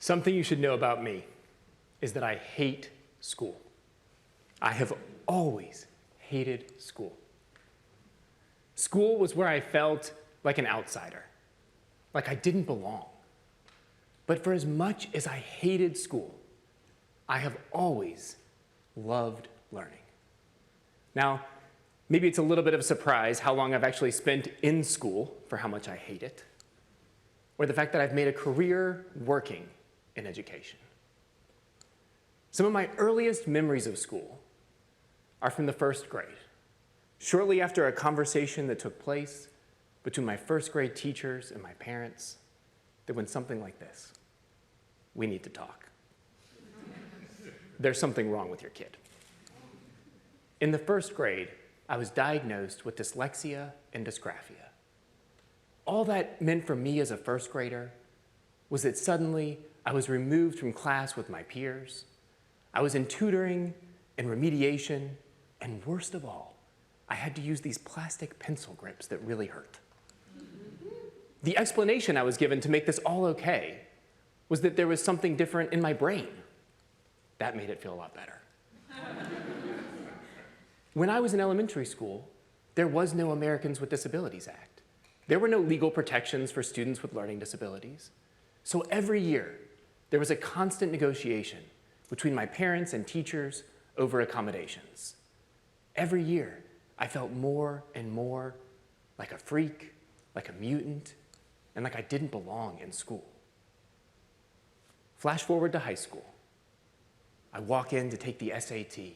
Something you should know about me is that I hate school. I have always hated school. School was where I felt like an outsider, like I didn't belong. But for as much as I hated school, I have always loved learning. Now, maybe it's a little bit of a surprise how long I've actually spent in school for how much I hate it, or the fact that I've made a career working in education. Some of my earliest memories of school are from the first grade, shortly after a conversation that took place between my first grade teachers and my parents that went something like this: "We need to talk. There's something wrong with your kid." In the first grade, I was diagnosed with dyslexia and dysgraphia. All that meant for me as a first grader was that suddenly I was removed from class with my peers. I was in tutoring and remediation, and worst of all, I had to use these plastic pencil grips that really hurt. The explanation I was given to make this all okay was that there was something different in my brain. That made it feel a lot better. When I was in elementary school, there was no Americans with Disabilities Act. There were no legal protections for students with learning disabilities. So every year, there was a constant negotiation between my parents and teachers over accommodations. Every year, I felt more and more like a freak, like a mutant, and like I didn't belong in school. Flash forward to high school. I walk in to take the SAT.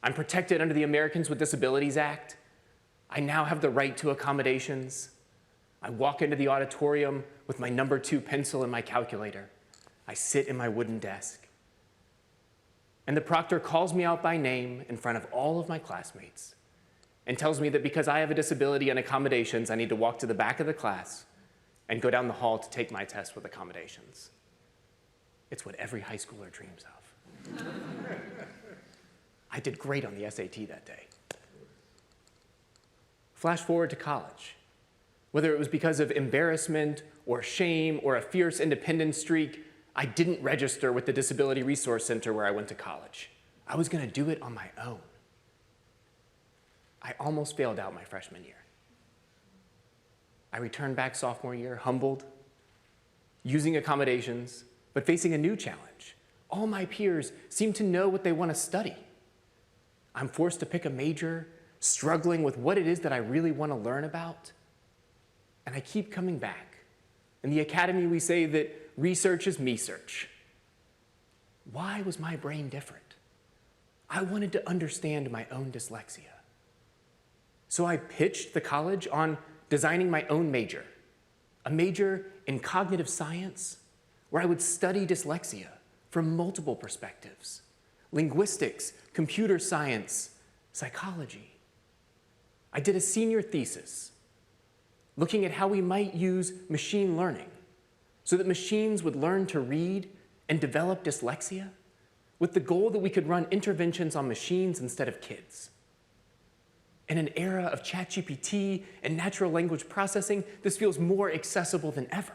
I'm protected under the Americans with Disabilities Act. I now have the right to accommodations. I walk into the auditorium with my number 2 pencil and my calculator. I sit in my wooden desk. And the proctor calls me out by name in front of all of my classmates and tells me that because I have a disability and accommodations, I need to walk to the back of the class and go down the hall to take my test with accommodations. It's what every high schooler dreams of. I did great on the SAT that day. Flash forward to college. Whether it was because of embarrassment or shame or a fierce independence streak, I didn't register with the Disability Resource Center where I went to college. I was going to do it on my own. I almost failed out my freshman year. I returned back sophomore year, humbled, using accommodations, but facing a new challenge. All my peers seem to know what they want to study. I'm forced to pick a major, struggling with what it is that I really want to learn about. And I keep coming back. In the academy, we say that research is me-search. Why was my brain different? I wanted to understand my own dyslexia. So I pitched the college on designing my own major, a major in cognitive science where I would study dyslexia from multiple perspectives: linguistics, computer science, psychology. I did a senior thesis looking at how we might use machine learning so that machines would learn to read and develop dyslexia, with the goal that we could run interventions on machines instead of kids. In an era of ChatGPT and natural language processing, this feels more accessible than ever.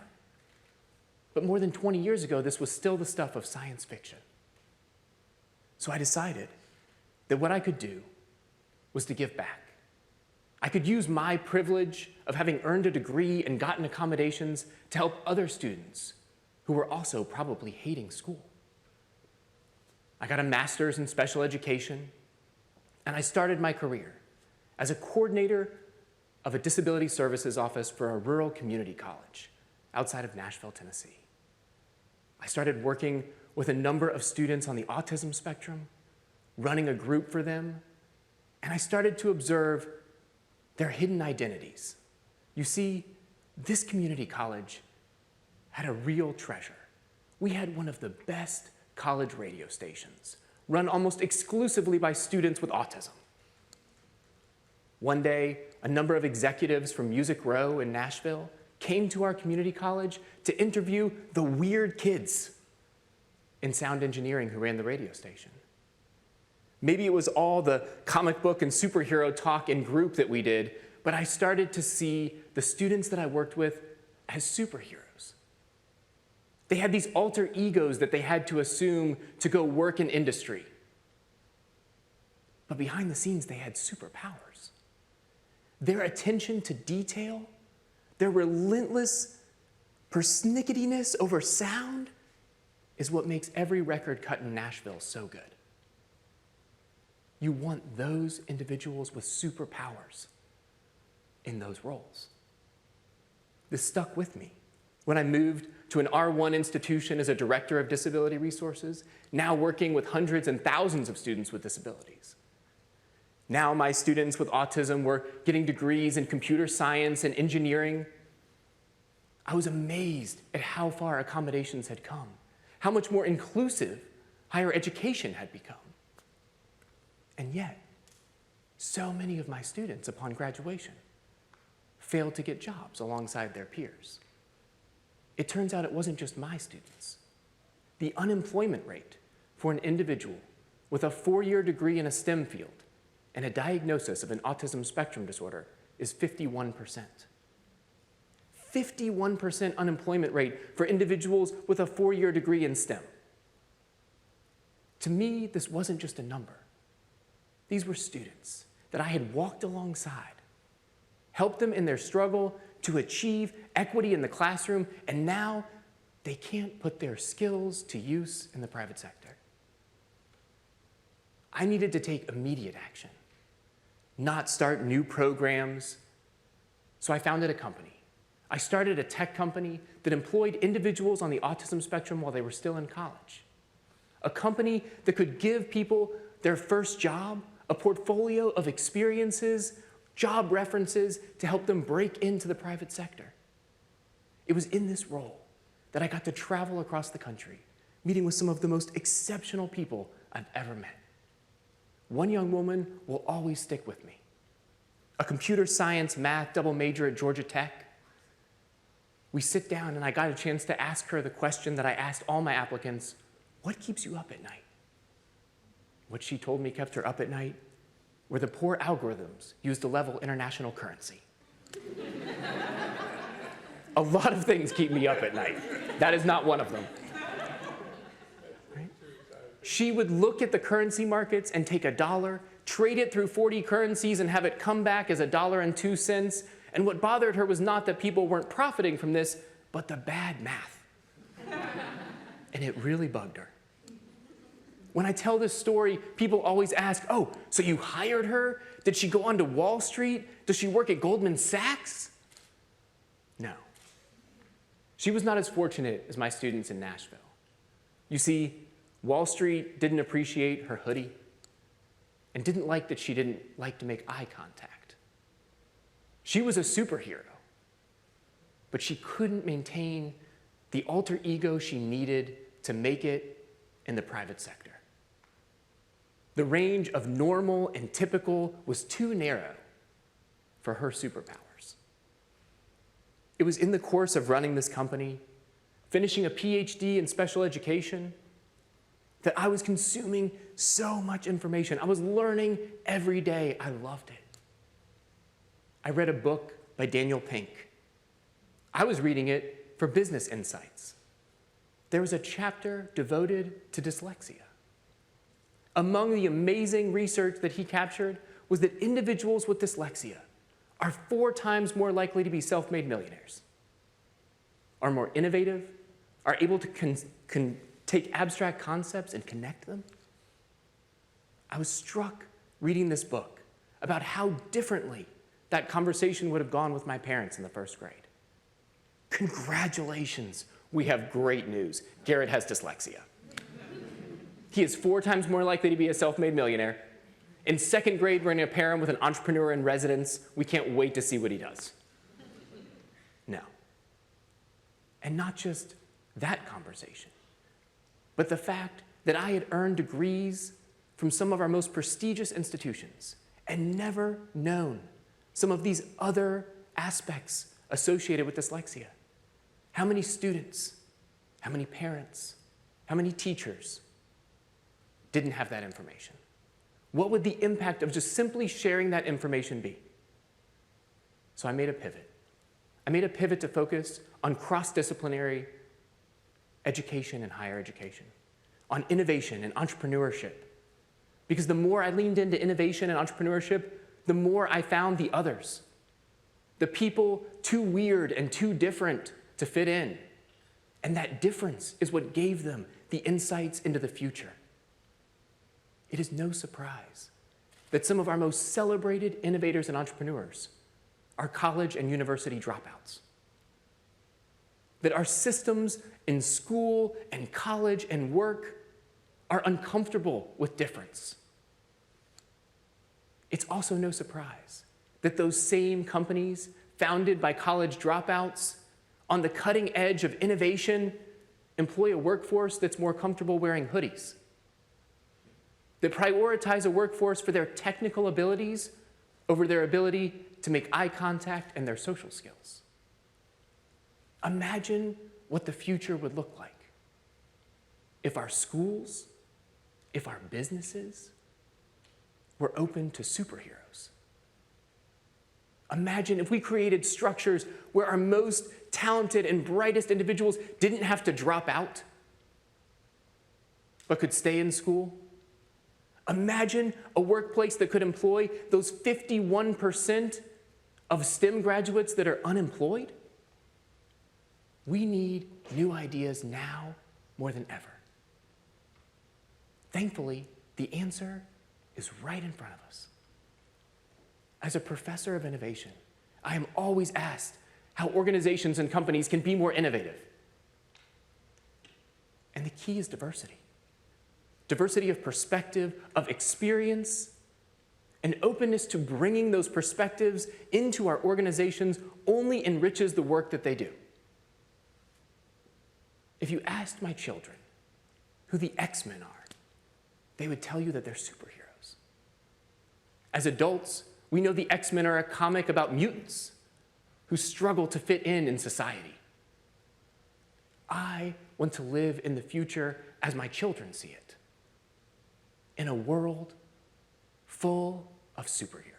But more than 20 years ago, this was still the stuff of science fiction. So I decided that what I could do was to give back. I could use my privilege of having earned a degree and gotten accommodations to help other students who were also probably hating school. I got a master's in special education, and I started my career as a coordinator of a disability services office for a rural community college outside of Nashville, Tennessee. I started working with a number of students on the autism spectrum, running a group for them, and I started to observe their hidden identities. You see, this community college had a real treasure. We had one of the best college radio stations, run almost exclusively by students with autism. One day, a number of executives from Music Row in Nashville came to our community college to interview the weird kids in sound engineering who ran the radio station. Maybe it was all the comic book and superhero talk in group that we did, but I started to see the students that I worked with as superheroes. They had these alter egos that they had to assume to go work in industry. But behind the scenes, they had superpowers. Their attention to detail, their relentless persnicketiness over sound is what makes every record cut in Nashville so good. You want those individuals with superpowers in those roles. This stuck with me. When I moved to an R1 institution as a director of disability resources, now working with hundreds and thousands of students with disabilities. Now my students with autism were getting degrees in computer science and engineering. I was amazed at how far accommodations had come, how much more inclusive higher education had become. And yet, so many of my students upon graduation failed to get jobs alongside their peers. It turns out it wasn't just my students. The unemployment rate for an individual with a 4-year degree in a STEM field and a diagnosis of an autism spectrum disorder is 51%. 51% unemployment rate for individuals with a 4-year degree in STEM. To me, this wasn't just a number. These were students that I had walked alongside, helped them in their struggle to achieve equity in the classroom, and now they can't put their skills to use in the private sector. I needed to take immediate action, not start new programs. So I founded a company. I started a tech company that employed individuals on the autism spectrum while they were still in college. A company that could give people their first job, a portfolio of experiences, job references to help them break into the private sector. It was in this role that I got to travel across the country, meeting with some of the most exceptional people I've ever met. One young woman will always stick with me. A computer science math double major at Georgia Tech. We sit down and I got a chance to ask her the question that I asked all my applicants: what keeps you up at night? What she told me kept her up at night were the poor algorithms used to level international currency. A lot of things keep me up at night. That is not one of them. Right? She would look at the currency markets and take $1, trade it through 40 currencies and have it come back as $1.02. And what bothered her was not that people weren't profiting from this, but the bad math. And it really bugged her. When I tell this story, people always ask, oh, so you hired her? Did she go onto Wall Street? Does she work at Goldman Sachs? No. She was not as fortunate as my students in Nashville. You see, Wall Street didn't appreciate her hoodie and didn't like that she didn't like to make eye contact. She was a superhero, but she couldn't maintain the alter ego she needed to make it in the private sector. The range of normal and typical was too narrow for her superpowers. It was in the course of running this company, finishing a PhD in special education, that I was consuming so much information. I was learning every day. I loved it. I read a book by Daniel Pink. I was reading it for business insights. There was a chapter devoted to dyslexia. Among the amazing research that he captured was that individuals with dyslexia are 4 times more likely to be self-made millionaires, are more innovative, are able to take abstract concepts and connect them. I was struck reading this book about how differently that conversation would have gone with my parents in the 1st grade. Congratulations, we have great news. Garret has dyslexia. He is 4 times more likely to be a self-made millionaire. In 2nd grade, we're going to pair him with an entrepreneur in residence. We can't wait to see what he does. No. And not just that conversation, but the fact that I had earned degrees from some of our most prestigious institutions and never known some of these other aspects associated with dyslexia. How many students, how many parents, how many teachers didn't have that information? What would the impact of just simply sharing that information be? So I made a pivot. I made a pivot to focus on cross-disciplinary education and higher education, on innovation and entrepreneurship. Because the more I leaned into innovation and entrepreneurship, the more I found the others, the people too weird and too different to fit in. And that difference is what gave them the insights into the future. It is no surprise that some of our most celebrated innovators and entrepreneurs are college and university dropouts. That our systems in school and college and work are uncomfortable with difference. It's also no surprise that those same companies founded by college dropouts on the cutting edge of innovation employ a workforce that's more comfortable wearing hoodies, that prioritize a workforce for their technical abilities over their ability to make eye contact and their social skills. Imagine what the future would look like if our schools, if our businesses were open to superheroes. Imagine if we created structures where our most talented and brightest individuals didn't have to drop out, but could stay in school. Imagine a workplace that could employ those 51% of STEM graduates that are unemployed. We need new ideas now more than ever. Thankfully, the answer is right in front of us. As a professor of innovation, I am always asked how organizations and companies can be more innovative. And the key is diversity. Diversity of perspective, of experience, and openness to bringing those perspectives into our organizations only enriches the work that they do. If you asked my children who the X-Men are, they would tell you that they're superheroes. As adults, we know the X-Men are a comic about mutants who struggle to fit in society. I want to live in the future as my children see it, in a world full of superheroes.